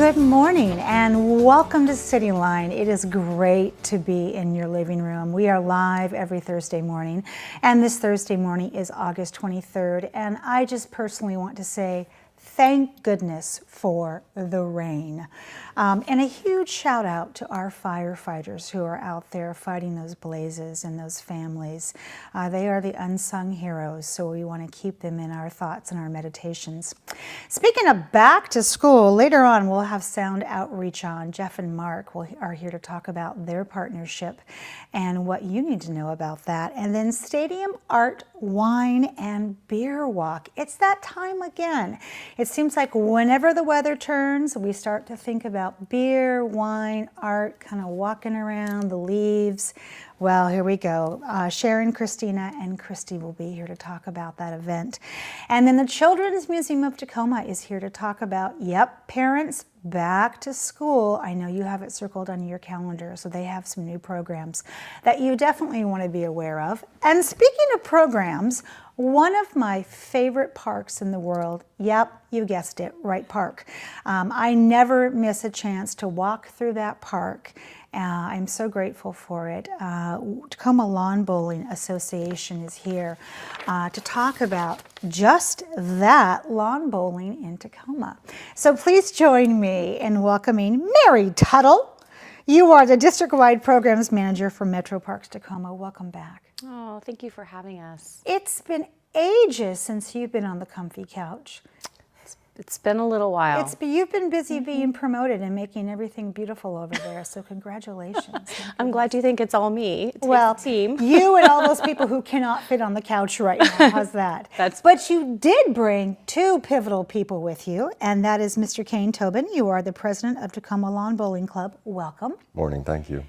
Good morning and welcome to CityLine. It is great to be in your living room. We are live every Thursday morning, and this Thursday morning is August 23rd, and I just personally want to say thank goodness for the rain. And a huge shout out to our firefighters who are out there fighting those blazes and those families. They are the unsung heroes, so we want to keep them in our thoughts and our meditations. Speaking of back to school, later on we'll have sound outreach on. Jeff and Mark are here to talk about their partnership and what you need to know about that. And then Stadium Art, Wine, and Beer Walk. It's that time again. It seems like whenever the weather turns, we start to think about beer, wine, art, kind of walking around the leaves. Well, here we go. Sharon, Christina, and Christy will be here to talk about that event. And then the Children's Museum of Tacoma is here to talk about, parents, back to school. I know you have it circled on your calendar, so they have some new programs that you definitely want to be aware of. And speaking of programs, one of my favorite parks in the world, you guessed it, Wright Park. I never miss a chance to walk through that park. I'm so grateful for it. Tacoma Lawn Bowling Association is here to talk about just that, lawn bowling in Tacoma. So please join me in welcoming Mary Tuttle. You are the Districtwide Programs Manager for Metro Parks Tacoma. Welcome back. Oh, thank you for having us. It's been ages since you've been on the comfy couch. It's been a little while. You've been busy being promoted and making everything beautiful over there, so congratulations. I'm glad you think it's all me. It takes well, a team. You and all those people who cannot fit on the couch right now. How's that? But you did bring two pivotal people with you, and that is Mr. Kane Tobin. You are the president of Tacoma Lawn Bowling Club. Welcome. Morning, thank you.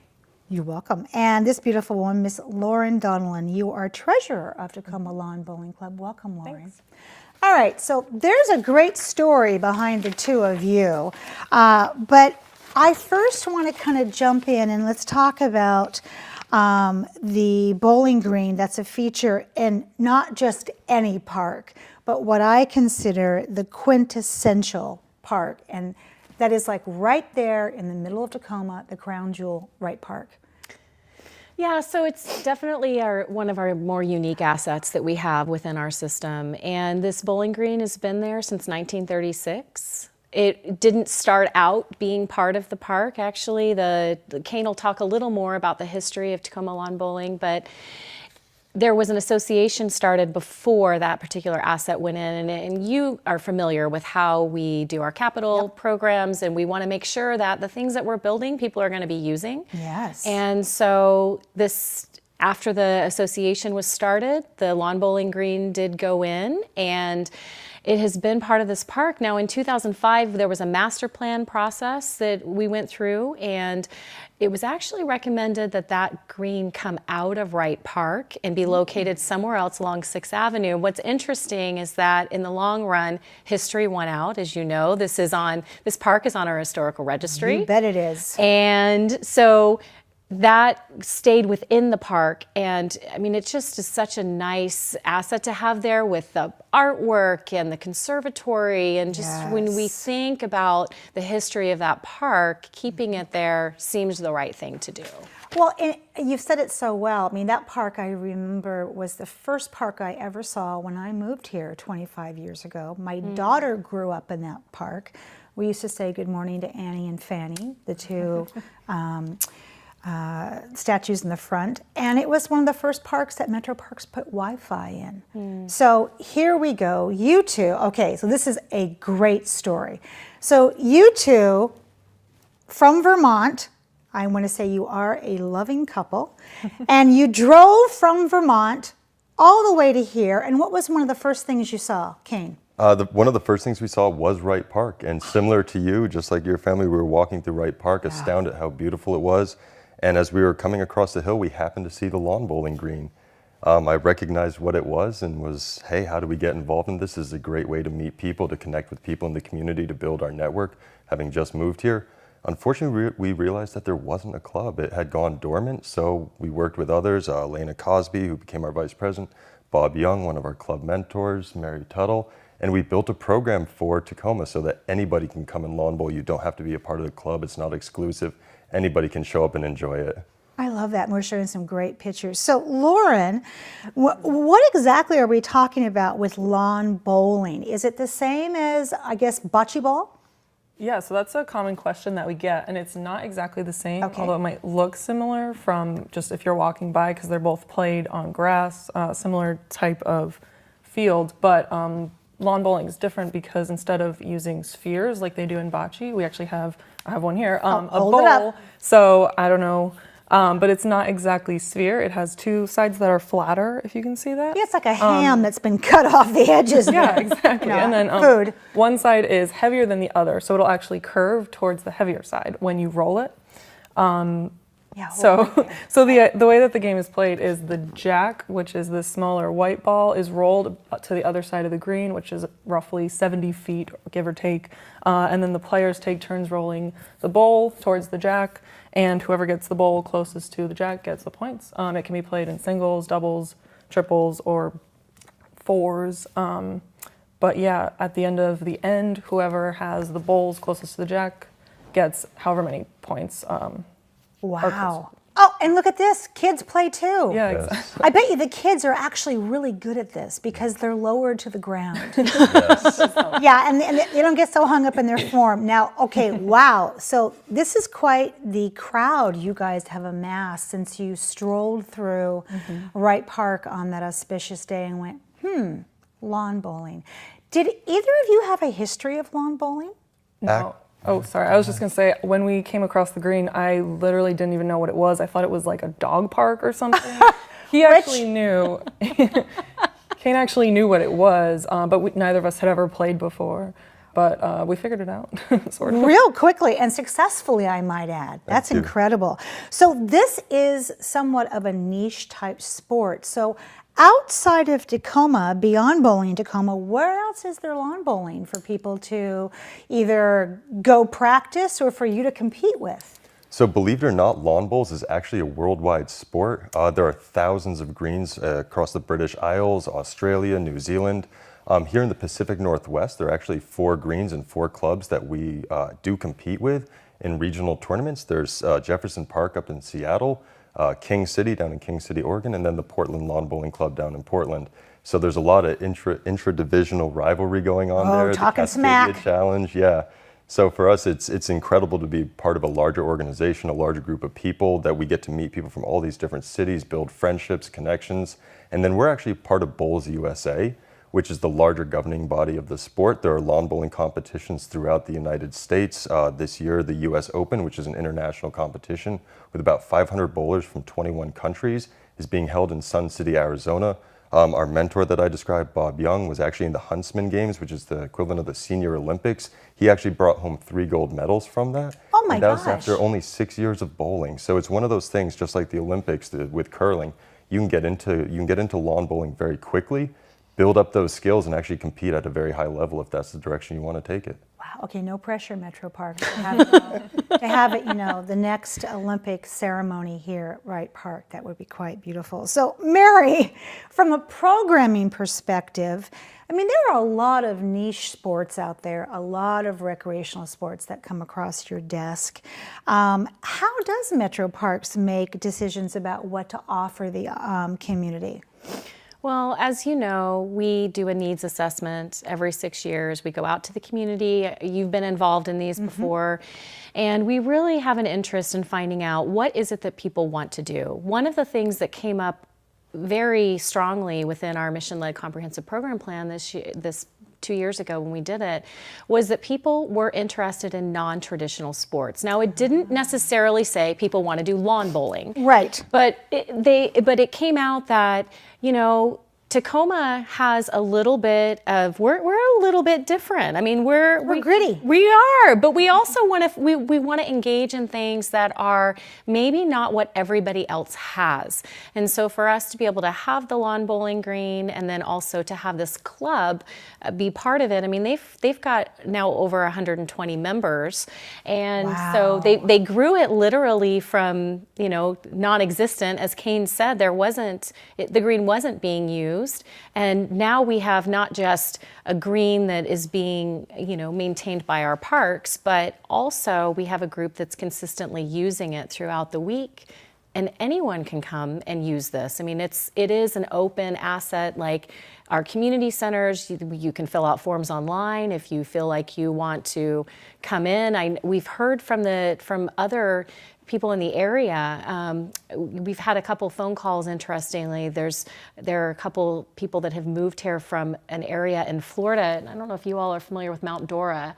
You're welcome. And this beautiful woman, Miss Lauren Donnellan. You are treasurer of Tacoma Lawn Bowling Club. Welcome, Lauren. Thanks. All right, so there's a great story behind the two of you, but I first want to kind of jump in and let's talk about the bowling green that's a feature in not just any park, but what I consider the quintessential park, and that is like right there in the middle of Tacoma, the crown jewel, Wright Park. Yeah, so it's definitely one of our more unique assets that we have within our system. And this bowling green has been there since 1936. It didn't start out being part of the park, actually. The Kane will talk a little more about the history of Tacoma Lawn Bowling, but there was an association started before that particular asset went in, and you are familiar with how we do our capital programs, and we want to make sure that the things that we're building, people are going to be using. Yes. And so after the association was started, the lawn bowling green did go in, and it has been part of this park. Now in 2005, there was a master plan process that we went through, and it was actually recommended that that green come out of Wright Park and be located somewhere else along 6th Avenue. What's interesting is that in the long run, history won out. As you know, this park is on our historical registry. You bet it is. And so that stayed within the park, and I mean, it just is such a nice asset to have there with the artwork and the conservatory, and just when we think about the history of that park, keeping it there seems the right thing to do. Well, you've said it so well. I mean, that park, I remember, was the first park I ever saw when I moved here 25 years ago. My daughter grew up in that park. We used to say good morning to Annie and Fanny, the two statues in the front, and it was one of the first parks that Metro Parks put Wi-Fi in. So here we go, you two. Okay, so this is a great story. So you two from Vermont, I want to say you are a loving couple, and you drove from Vermont all the way to here, and what was one of the first things you saw, Kane? One of the first things we saw was Wright Park, and similar to you, just like your family, we were walking through Wright Park, astounded how beautiful it was. And as we were coming across the hill, we happened to see the lawn bowling green. I recognized what it was and was, hey, how do we get involved in this? This is a great way to meet people, to connect with people in the community, to build our network, having just moved here. Unfortunately, we realized that there wasn't a club. It had gone dormant, so we worked with others, Elena Cosby, who became our vice president, Bob Young, one of our club mentors, Mary Tuttle, And we built a program for Tacoma so that anybody can come and lawn bowl. You don't have to be a part of the club. It's not exclusive. Anybody can show up and enjoy it. I love that, and we're showing some great pictures. So, Lauren, what exactly are we talking about with lawn bowling? Is it the same as, I guess, bocce ball? Yeah, so that's a common question that we get, and it's not exactly the same, Okay. although it might look similar from just if you're walking by, because they're both played on grass, similar type of field. But lawn bowling is different because instead of using spheres like they do in bocce, we actually have, I have one here, a hold it up. bowl. So I don't know. But it's not exactly sphere. It has two sides that are flatter, if you can see that. Yeah, it's like a ham that's been cut off the edges. Yeah, exactly. You know, and then food. one side is heavier than the other, so it'll actually curve towards the heavier side when you roll it. Yeah, So the way that the game is played is the jack, which is the smaller white ball, is rolled to the other side of the green, which is roughly 70 feet, give or take. And then the players take turns rolling the bowl towards the jack, and whoever gets the bowl closest to the jack gets the points. It can be played in singles, doubles, triples, or fours. But yeah, at the end of the end, whoever has the bowls closest to the jack gets however many points. Wow. Oh, and look at this. Kids play too. Yeah, Yes. exactly. I bet you the kids are actually really good at this because they're lowered to the ground. Yeah, and they don't get so hung up in their form. Now, okay, wow. So this is quite the crowd you guys have amassed since you strolled through Wright Park on that auspicious day and went, lawn bowling. Did either of you have a history of lawn bowling? No. Oh, sorry. I was just going to say, when we came across the green, I literally didn't even know what it was. I thought it was like a dog park or something. He actually knew. Kane actually knew what it was, but neither of us had ever played before. But we figured it out, sort of. Real quickly and successfully, I might add. That's you. incredible. So this is somewhat of a niche type sport. So outside of Tacoma, beyond bowling in Tacoma, where else is there lawn bowling for people to either go practice or for you to compete with? So believe it or not, lawn bowls is actually a worldwide sport. There are thousands of greens across the British Isles, Australia, New Zealand. Here in the Pacific Northwest, there are actually 4 greens and 4 clubs that we do compete with in regional tournaments. There's Jefferson Park up in Seattle, King City down in King City, Oregon, and then the Portland Lawn Bowling Club down in Portland. So there's a lot of intra-divisional rivalry going on there. Talking the smack. Cascadia Challenge, yeah. So for us, it's incredible to be part of a larger organization, a larger group of people that we get to meet people from all these different cities, build friendships, connections, and then we're actually part of Bowls USA, which is the larger governing body of the sport. There are lawn bowling competitions throughout the United States. This year, the US Open, which is an international competition with about 500 bowlers from 21 countries, is being held in Sun City, Arizona. Our mentor that I described, Bob Young, was actually in the Huntsman Games, which is the equivalent of the Senior Olympics. He actually brought home 3 gold medals from that. Oh my and that was gosh. after only 6 years of bowling. So it's one of those things, just like the Olympics with curling. You can get into lawn bowling very quickly, build up those skills, and actually compete at a very high level if that's the direction you want to take it. Wow, okay, no pressure, Metro Park, to have it, the next Olympic ceremony here at Wright Park. That would be quite beautiful. So, Mary, from a programming perspective, I mean, there are a lot of niche sports out there, a lot of recreational sports that come across your desk. How does Metro Parks make decisions about what to offer the community? Well, as you know, we do a needs assessment every 6 years. We go out to the community. You've been involved in these before. And we really have an interest in finding out what is it that people want to do. One of the things that came up very strongly within our mission-led comprehensive program plan this 2 years ago when we did it, was that people were interested in non-traditional sports. Now, it didn't necessarily say people want to do lawn bowling. Right. But it came out that, Tacoma has a little bit of, we're a little bit different. I mean, we're gritty. We are, but we also want to, we want to engage in things that are maybe not what everybody else has. And so for us to be able to have the lawn bowling green and then also to have this club be part of it, I mean, they've got now over 120 members. And Wow. so they grew it literally from, non-existent. As Kane said, the green wasn't being used. used. And now we have not just a green that is being, maintained by our parks, but also we have a group that's consistently using it throughout the week. And anyone can come and use this. I mean, it is an open asset like our community centers. You can fill out forms online if you feel like you want to come in. We've heard from other people in the area. We've had a couple phone calls, interestingly. There are a couple people that have moved here from an area in Florida. And I don't know if you all are familiar with Mount Dora.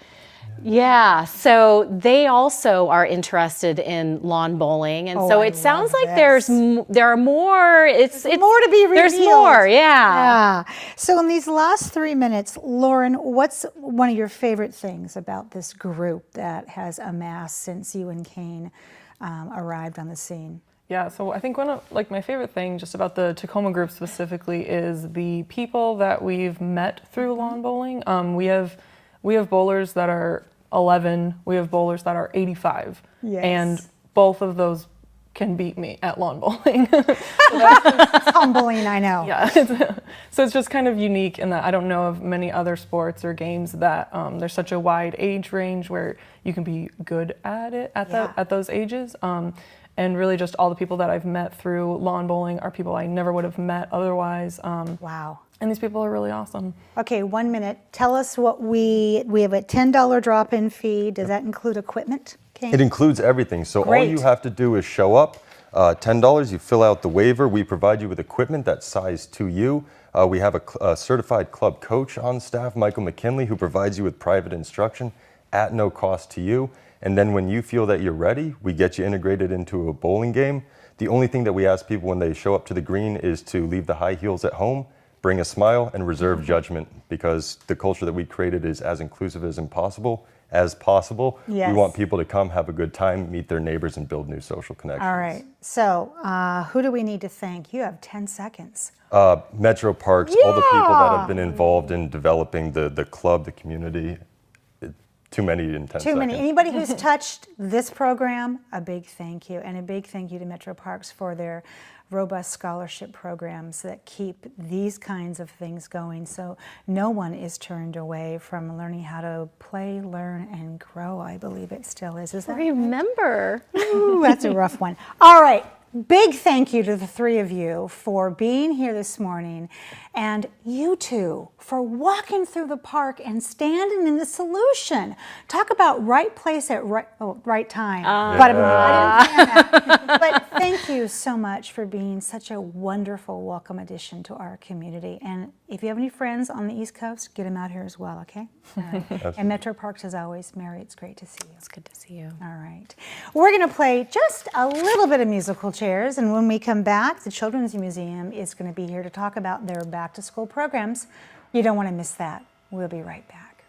Yeah, so they also are interested in lawn bowling, and so it sounds like there are more. It's more to be revealed. There's more, yeah. So in these last 3 minutes, Lauren, what's one of your favorite things about this group that has amassed since you and Kane arrived on the scene? Yeah, so I think one of my favorite thing just about the Tacoma group specifically is the people that we've met through lawn bowling. We have bowlers that are 11, we have bowlers that are 85, and both of those can beat me at lawn bowling. It's humbling, I know. Yeah, so it's just kind of unique in that I don't know of many other sports or games that there's such a wide age range where you can be good at it at those ages. And really just all the people that I've met through lawn bowling are people I never would have met otherwise. Wow. And these people are really awesome. Okay, 1 minute. Tell us what we have a $10 drop-in fee. Does that include equipment? Kane? It includes everything. So Great. all you have to do is show up. $10, you fill out the waiver. We provide you with equipment that's sized to you. We have a certified club coach on staff, Michael McKinley, who provides you with private instruction at no cost to you. And then when you feel that you're ready, we get you integrated into a bowling game. The only thing that we ask people when they show up to the green is to leave the high heels at home, bring a smile, and reserve judgment, because the culture that we created is as inclusive as possible. Yes. We want people to come, have a good time, meet their neighbors, and build new social connections. All right. So who do we need to thank? You have 10 seconds. Metro Parks, all the people that have been involved in developing the club, the community. Too many in 10 seconds. Too many. Anybody who's touched this program, a big thank you. And a big thank you to Metro Parks for their robust scholarship programs that keep these kinds of things going, so no one is turned away from learning how to play, learn, and grow. I believe it still is. Is that Remember. right? Ooh, that's a rough one. All right. Big thank you to the three of you for being here this morning, and you two for walking through the park and standing in the solution. Talk about right place at right time. But I didn't plan that. But thank you so much for being such a wonderful welcome addition to our community. And if you have any friends on the East Coast, get them out here as well, okay? All right. And Metro Parks, as always, Mary, it's great to see you. It's good to see you. All right. We're going to play just a little bit of musical chairs, and when we come back, the Children's Museum is going to be here to talk about their back-to-school programs. You don't want to miss that. We'll be right back.